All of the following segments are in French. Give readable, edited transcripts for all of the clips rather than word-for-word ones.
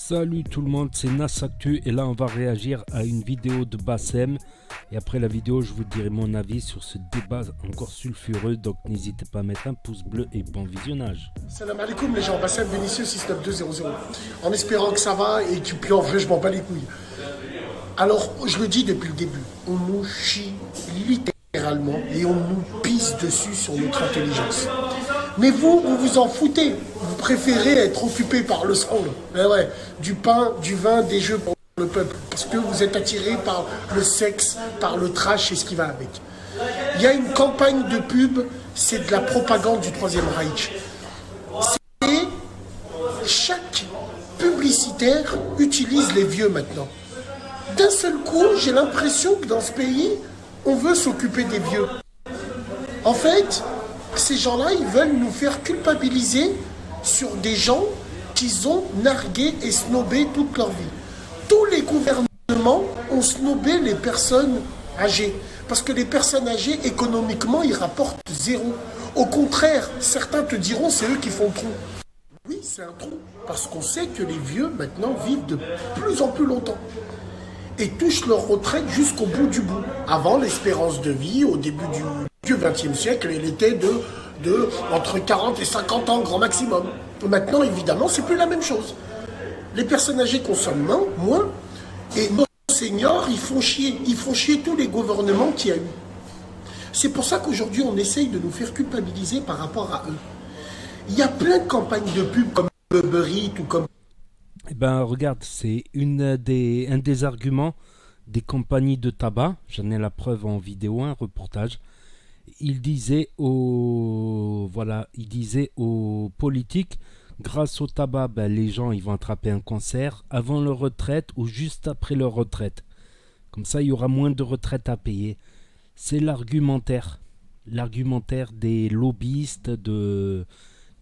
Salut tout le monde, c'est Nasactu et là on va réagir à une vidéo de Bassem et après la vidéo je vous dirai mon avis sur ce débat encore sulfureux, donc n'hésitez pas à mettre un pouce bleu et bon visionnage. Salam alaikum les gens, Bassem Vénitieux 69200, en espérant que ça va et que puis en vrai je m'en bats les couilles. Alors je le dis depuis le début, on nous chie littéralement et on nous pisse dessus sur notre intelligence. Mais vous vous en foutez. Vous préférez être occupé par le sang. Ouais, du pain, du vin, des jeux pour le peuple. Parce que vous êtes attiré par le sexe, par le trash et ce qui va avec. Il y a une campagne de pub, c'est de la propagande du Troisième Reich. Et chaque publicitaire utilise les vieux maintenant. D'un seul coup, j'ai l'impression que dans ce pays, on veut s'occuper des vieux. En fait, ces gens-là, ils veulent nous faire culpabiliser sur des gens qu'ils ont nargués et snobés toute leur vie. Tous les gouvernements ont snobé les personnes âgées. Parce que les personnes âgées, économiquement, ils rapportent zéro. Au contraire, certains te diront, c'est eux qui font le trou. Oui, c'est un trou. Parce qu'on sait que les vieux, maintenant, vivent de plus en plus longtemps. Et touchent leur retraite jusqu'au bout du bout. Avant, l'espérance de vie, au début du XXe siècle, elle était de entre 40 et 50 ans, grand maximum. Maintenant, évidemment, c'est plus la même chose. Les personnes âgées consomment moins, et nos seniors, ils font chier tous les gouvernements qu'il y a eu. C'est pour ça qu'aujourd'hui, on essaye de nous faire culpabiliser par rapport à eux. Il y a plein de campagnes de pub comme Uber Eats ou comme... Eh ben regarde, c'est un des arguments des compagnies de tabac, j'en ai la preuve en vidéo, un reportage. Il disait aux politiques, grâce au tabac, les gens ils vont attraper un cancer avant leur retraite ou juste après leur retraite. Comme ça, il y aura moins de retraite à payer. C'est l'argumentaire des lobbyistes des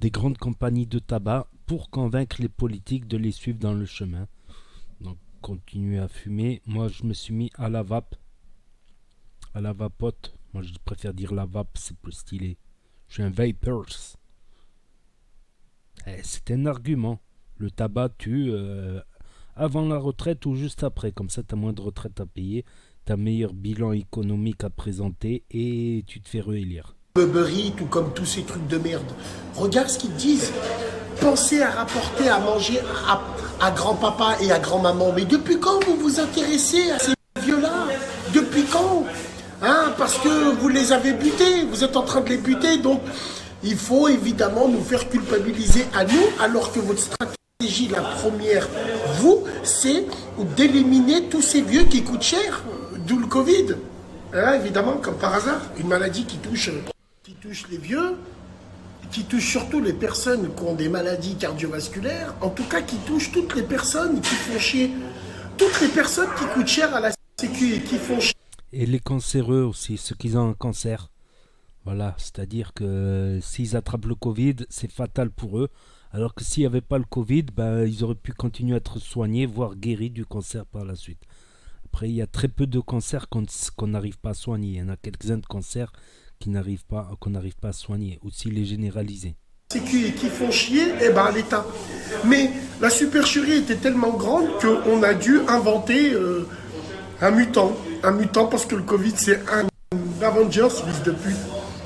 grandes compagnies de tabac pour convaincre les politiques de les suivre dans le chemin. Donc, continuez à fumer. Moi, je me suis mis à la vape, à la vapote. Moi, je préfère dire la vape, c'est plus stylé. Je suis un vapor. C'est un argument. Le tabac tue avant la retraite ou juste après. Comme ça, tu as moins de retraite à payer, tu as meilleur bilan économique à présenter et tu te fais réélire. Uber Eats ou comme tous ces trucs de merde. Regarde ce qu'ils disent. Pensez à rapporter à manger à grand-papa et à grand-maman. Mais depuis quand vous vous intéressez à ces vieux-là? Depuis quand? Parce que vous les avez butés, vous êtes en train de les buter, donc il faut évidemment nous faire culpabiliser à nous, alors que votre stratégie, la première, vous, c'est d'éliminer tous ces vieux qui coûtent cher, d'où le Covid. Évidemment, comme par hasard, une maladie qui touche les vieux, qui touche surtout les personnes qui ont des maladies cardiovasculaires, en tout cas qui touche toutes les personnes qui font chier, toutes les personnes qui coûtent cher à la sécu et qui font chier. Et les cancéreux aussi, ceux qui ont un cancer. Voilà, c'est-à-dire que s'ils attrapent le Covid, c'est fatal pour eux. Alors que s'il n'y avait pas le Covid, ils auraient pu continuer à être soignés, voire guéris du cancer par la suite. Après, il y a très peu de cancers qu'on n'arrive pas à soigner. Il y en a quelques-uns de cancers qu'on n'arrive pas à soigner, aussi les généraliser. Qui font chier, l'État. Mais la supercherie était tellement grande qu'on a dû inventer un mutant parce que le Covid c'est un Avengers, fils de pute.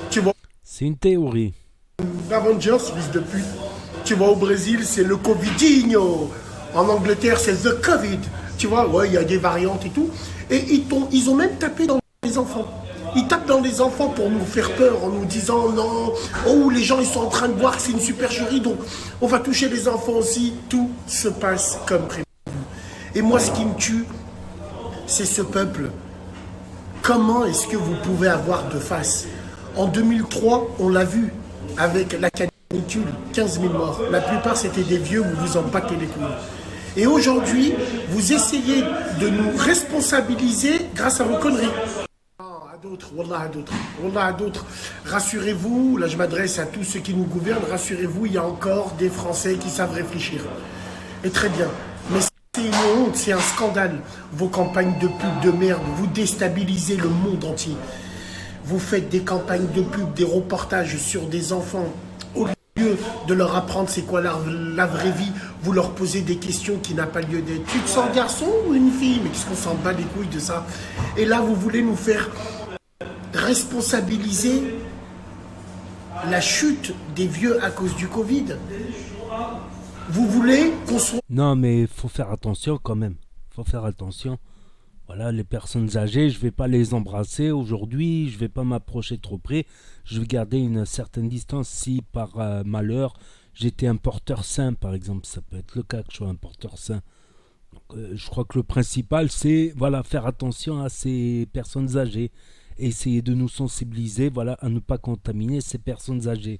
Tu vois. C'est une théorie. Avengers, fils de pute. Tu vois, au Brésil, c'est le Covidinho. En Angleterre, c'est the Covid. Tu vois, ouais, il y a des variantes et tout. Et ils ont même tapé dans les enfants. Ils tapent dans les enfants pour nous faire peur en nous disant non, oh les gens ils sont en train de voir que c'est une supercherie, donc on va toucher les enfants aussi. Tout se passe comme prévu. Et moi ce qui me tue, c'est ce peuple. Comment est-ce que vous pouvez avoir de face? En 2003, on l'a vu avec la canicule, 15 000 morts. La plupart c'était des vieux, vous vous en battez les couilles. Et aujourd'hui, vous essayez de nous responsabiliser grâce à vos conneries. Wallah à d'autres. Rassurez-vous, là je m'adresse à tous ceux qui nous gouvernent, rassurez-vous, il y a encore des Français qui savent réfléchir. Et très bien. Mais c'est une honte, c'est un scandale. Vos campagnes de pub de merde, vous déstabilisez le monde entier. Vous faites des campagnes de pub, des reportages sur des enfants. Au lieu lieu de leur apprendre c'est quoi la vraie vie, vous leur posez des questions qui n'ont pas lieu d'être. Tu te sens garçon ou une fille? Mais qu'est-ce qu'on s'en bat les couilles de ça? Et là, vous voulez nous faire responsabiliser la chute des vieux à cause du Covid. Vous voulez qu'on soit... Non, mais il faut faire attention quand même. Faut faire attention. Voilà, les personnes âgées, je vais pas les embrasser aujourd'hui, je vais pas m'approcher trop près, je vais garder une certaine distance. Si par malheur, j'étais un porteur sain, par exemple, ça peut être le cas que je sois un porteur sain. Donc, je crois que le principal, c'est voilà, faire attention à ces personnes âgées. Et essayer de nous sensibiliser voilà, à ne pas contaminer ces personnes âgées.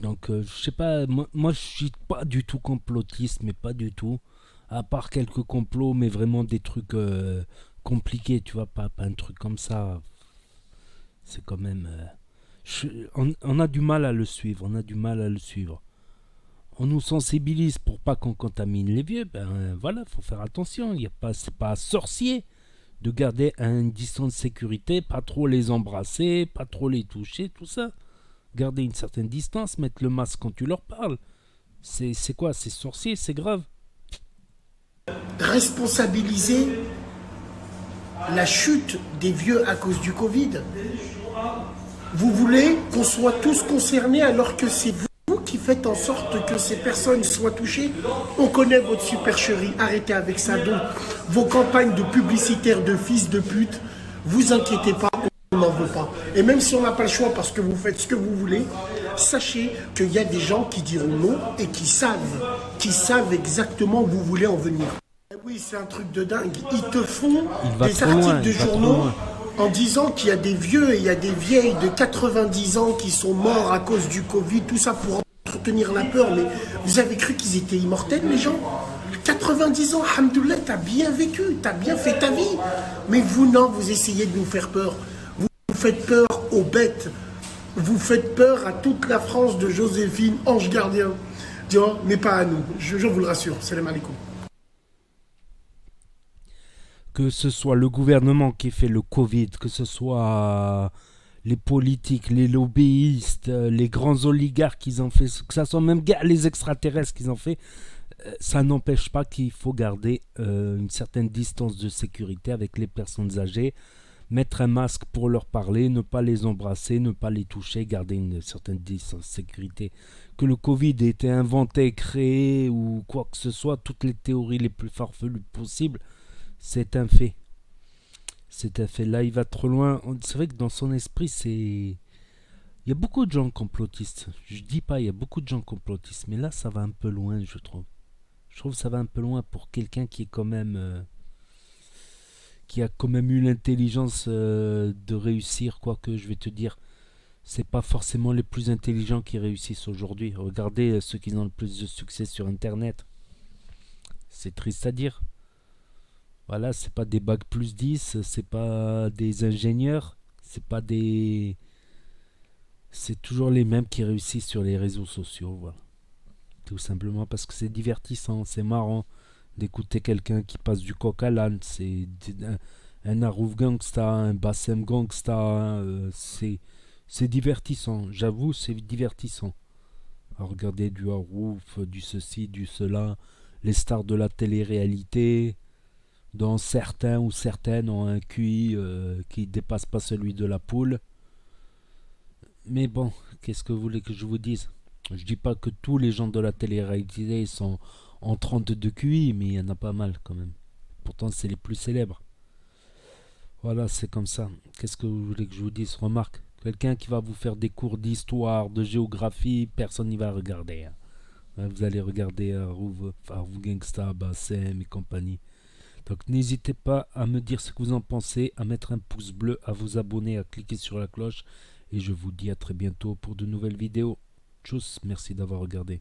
Donc, je sais pas, moi je suis pas du tout complotiste, mais pas du tout. À part quelques complots, mais vraiment des trucs compliqués, tu vois, pas un truc comme ça. C'est quand même... on a du mal à le suivre, on a du mal à le suivre. On nous sensibilise pour pas qu'on contamine les vieux, ben voilà, faut faire attention, c'est pas sorcier de garder une distance de sécurité, pas trop les embrasser, pas trop les toucher, tout ça. Garder une certaine distance, mettre le masque quand tu leur parles. C'est quoi? C'est sorcier, c'est grave. Responsabiliser la chute des vieux à cause du Covid. Vous voulez qu'on soit tous concernés alors que c'est vous qui faites en sorte que ces personnes soient touchées. On connaît votre supercherie, arrêtez avec ça. Donc, vos campagnes de publicitaires de fils de pute, vous inquiétez pas, on n'en veut pas. Et même si on n'a pas le choix parce que vous faites ce que vous voulez, sachez qu'il y a des gens qui diront non et qui savent exactement où vous voulez en venir. Oui, c'est un truc de dingue. Ils te font des articles de journaux en disant qu'il y a des vieux et il y a des vieilles de 90 ans qui sont morts à cause du Covid, tout ça pour entretenir la peur. Mais vous avez cru qu'ils étaient immortels, les gens? 90 ans, alhamdoulilah, t'as bien vécu, t'as bien fait ta vie. Mais vous, non, vous essayez de nous faire peur. Vous faites peur aux bêtes. Vous faites peur à toute la France de Joséphine, ange gardien. Tu vois, mais pas à nous. Je vous le rassure. Salam alaikum. Que ce soit le gouvernement qui fait le Covid, que ce soit les politiques, les lobbyistes, les grands oligarques qu'ils ont fait, que ce soit même les extraterrestres qu'ils ont fait, ça n'empêche pas qu'il faut garder une certaine distance de sécurité avec les personnes âgées, mettre un masque pour leur parler, ne pas les embrasser, ne pas les toucher, garder une certaine distance de sécurité. Que le Covid ait été inventé, créé ou quoi que ce soit, toutes les théories les plus farfelues possibles, c'est un fait. C'est un fait. Là, il va trop loin. C'est vrai que dans son esprit, c'est... Il y a beaucoup de gens complotistes. Je dis pas, il y a beaucoup de gens complotistes. Mais là, ça va un peu loin, je trouve. Je trouve que ça va un peu loin pour quelqu'un qui est quand même... qui a quand même eu l'intelligence de réussir. Quoique, je vais te dire, c'est pas forcément les plus intelligents qui réussissent aujourd'hui. Regardez ceux qui ont le plus de succès sur Internet. C'est triste à dire. Voilà, c'est pas des bacs plus 10, c'est pas des ingénieurs, c'est pas des... C'est toujours les mêmes qui réussissent sur les réseaux sociaux, voilà. Tout simplement parce que c'est divertissant, c'est marrant d'écouter quelqu'un qui passe du coq à l'âne, c'est un Harouf Gangsta, un Bassem Gangsta, c'est divertissant, j'avoue, c'est divertissant. À regarder du Harouf, du ceci, du cela, les stars de la télé-réalité... dont certains ou certaines ont un QI qui ne dépasse pas celui de la poule. Mais bon, qu'est-ce que vous voulez que je vous dise? Je dis pas que tous les gens de la télé-réalité sont en 32 QI, mais il y en a pas mal quand même. Pourtant, c'est les plus célèbres. Voilà, c'est comme ça. Qu'est-ce que vous voulez que je vous dise? Remarque, quelqu'un qui va vous faire des cours d'histoire, de géographie, personne n'y va regarder. Hein. Vous allez regarder Harouf Gangsta, Bassem et compagnie. Donc n'hésitez pas à me dire ce que vous en pensez, à mettre un pouce bleu, à vous abonner, à cliquer sur la cloche. Et je vous dis à très bientôt pour de nouvelles vidéos. Tchuss, merci d'avoir regardé.